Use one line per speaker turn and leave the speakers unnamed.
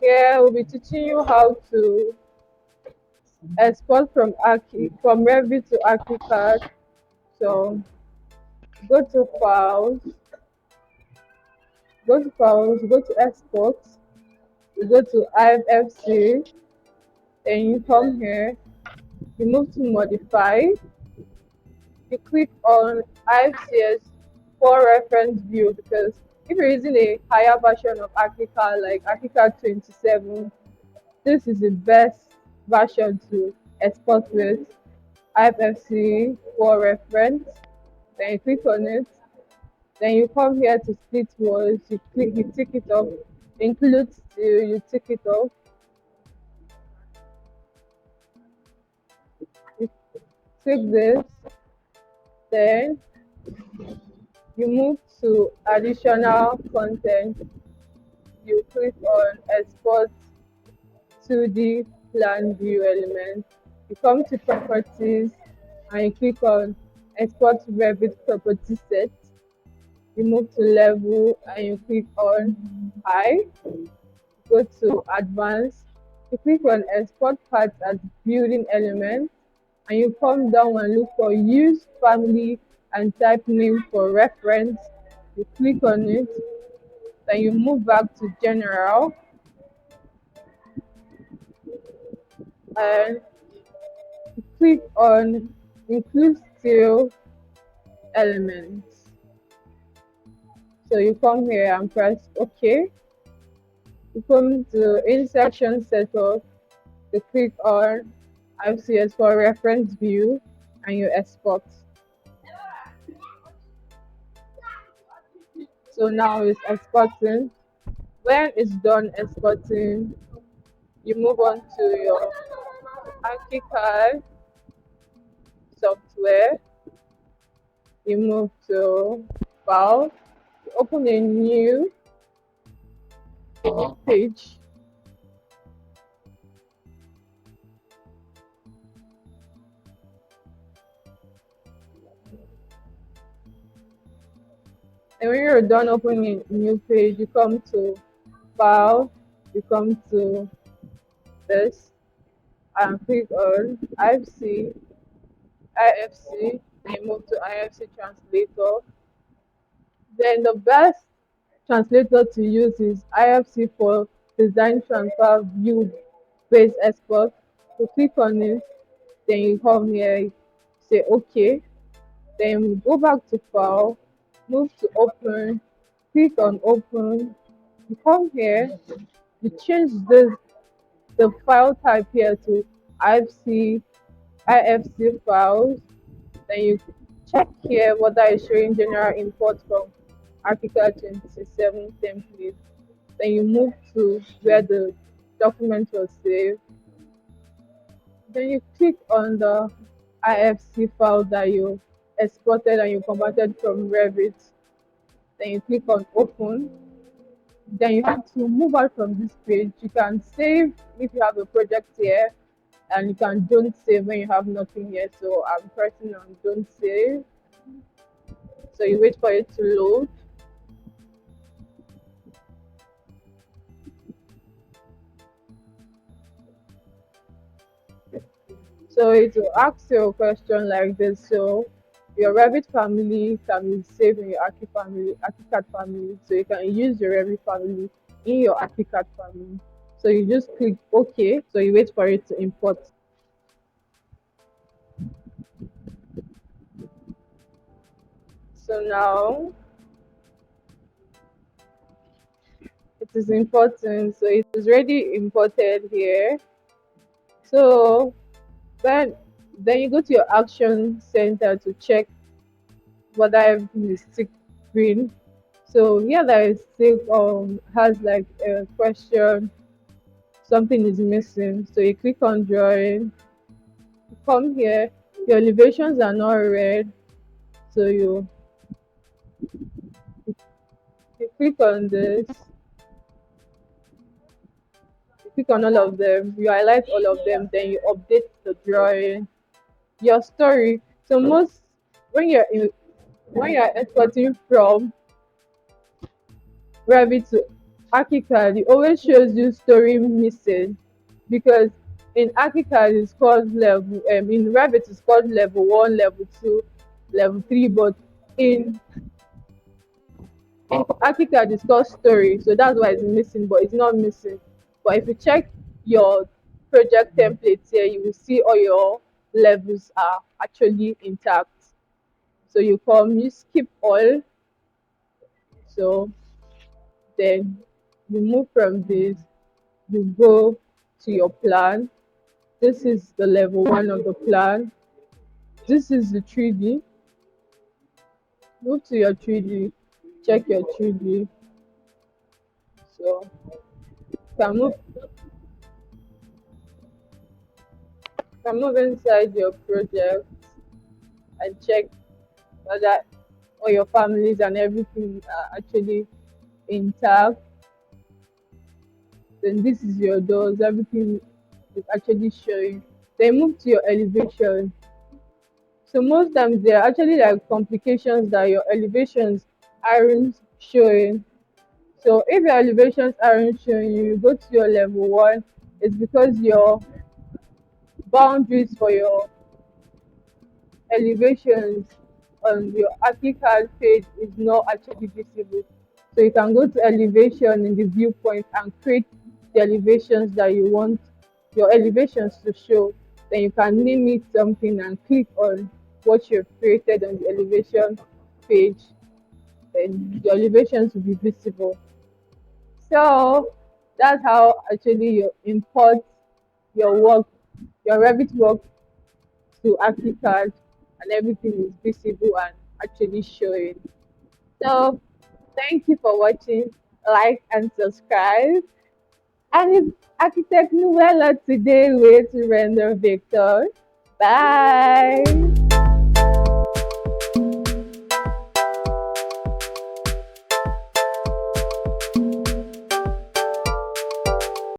Here we'll be teaching you how to export from Revit to ArchiCAD. So go to go to export, you go to IFC, then you come here, you move to modify, you click on IFCS for reference view because if you're using a higher version of ArchiCAD like ArchiCAD 27, this is the best version to export with. IFC for reference, then you click on it, then you come here to split walls, you tick it off, include still, you tick it off, you tick this, then you move to additional content, you click on export 2D plan view element, you come to properties and you click on export Revit property set, you move to level and you click on high, go to advanced, you click on export parts as building element and you come down and look for use family and type name for reference, you click on it, then you move back to general and you click on include still elements. So you come here and press OK. You come to intersection setup, you click on IFCS for reference view and you export. So now it's exporting. When it's done exporting, you move on to your ArchiCAD software. You move to file, you open a new page. And when you're done opening a new page, you come to file, you come to this and click on IFC, then you move to IFC translator. Then the best translator to use is IFC for design transfer view based export. You click on it, then you come here, say OK, then go back to file, move to open, click on open, you come here, you change the file type here to IFC files, then you check here whether it's showing general import from ArchiCAD 27 template, then you move to where the document was saved, then you click on the IFC file that you exported and you converted from Revit, then you click on open, then you have to move out from this page. You can save if you have a project here and you can don't save when you have nothing here, so I'm pressing on don't save, so you wait for it to load. So it will ask you a question like this. So your Revit family can be saved in your ArchiCAD family. So you can use your Revit family in your ArchiCAD family. So you just click OK. So you wait for it to import. So now it is importing. So it is already imported here. So then you go to your action center to check whether everything is still green. So here that is still has like a question, something is missing. So you click on drawing, you come here, your elevations are not red, so you click on this, you click on all of them, you highlight all of them, then you update the drawing, your story. So most when you're exporting from Revit ArchiCAD, it always shows you story missing because in ArchiCAD it's called level, in Revit it's called level 1, level 2, level 3, but in ArchiCAD it's called story, so that's why it's missing, but it's not missing. But if you check your project templates here, you will see all your levels are actually intact. So you skip all, so then you move from this, you go to your plan. This is the level 1 of the plan. This is the 3D. Move to your 3D, check your 3D. So can move inside your project and check whether all your families and everything are actually intact. Then this is your doors, everything is actually showing. Then move to your elevation. So most times there are actually like complications that your elevations aren't showing. So if your elevations aren't showing you, you go to your level 1, it's because your boundaries for your elevations on your ArchiCAD page is not actually visible. So you can go to elevation in the viewpoint and create the elevations that you want your elevations to show. Then you can name it something and click on what you've created on the elevation page. Then the elevations will be visible. So that's how actually you import your work, your Revit work to ArchiCAD, and everything is visible and actually showing. So thank you for watching. Like and subscribe. And if architect Noella today with RenderVector. Bye.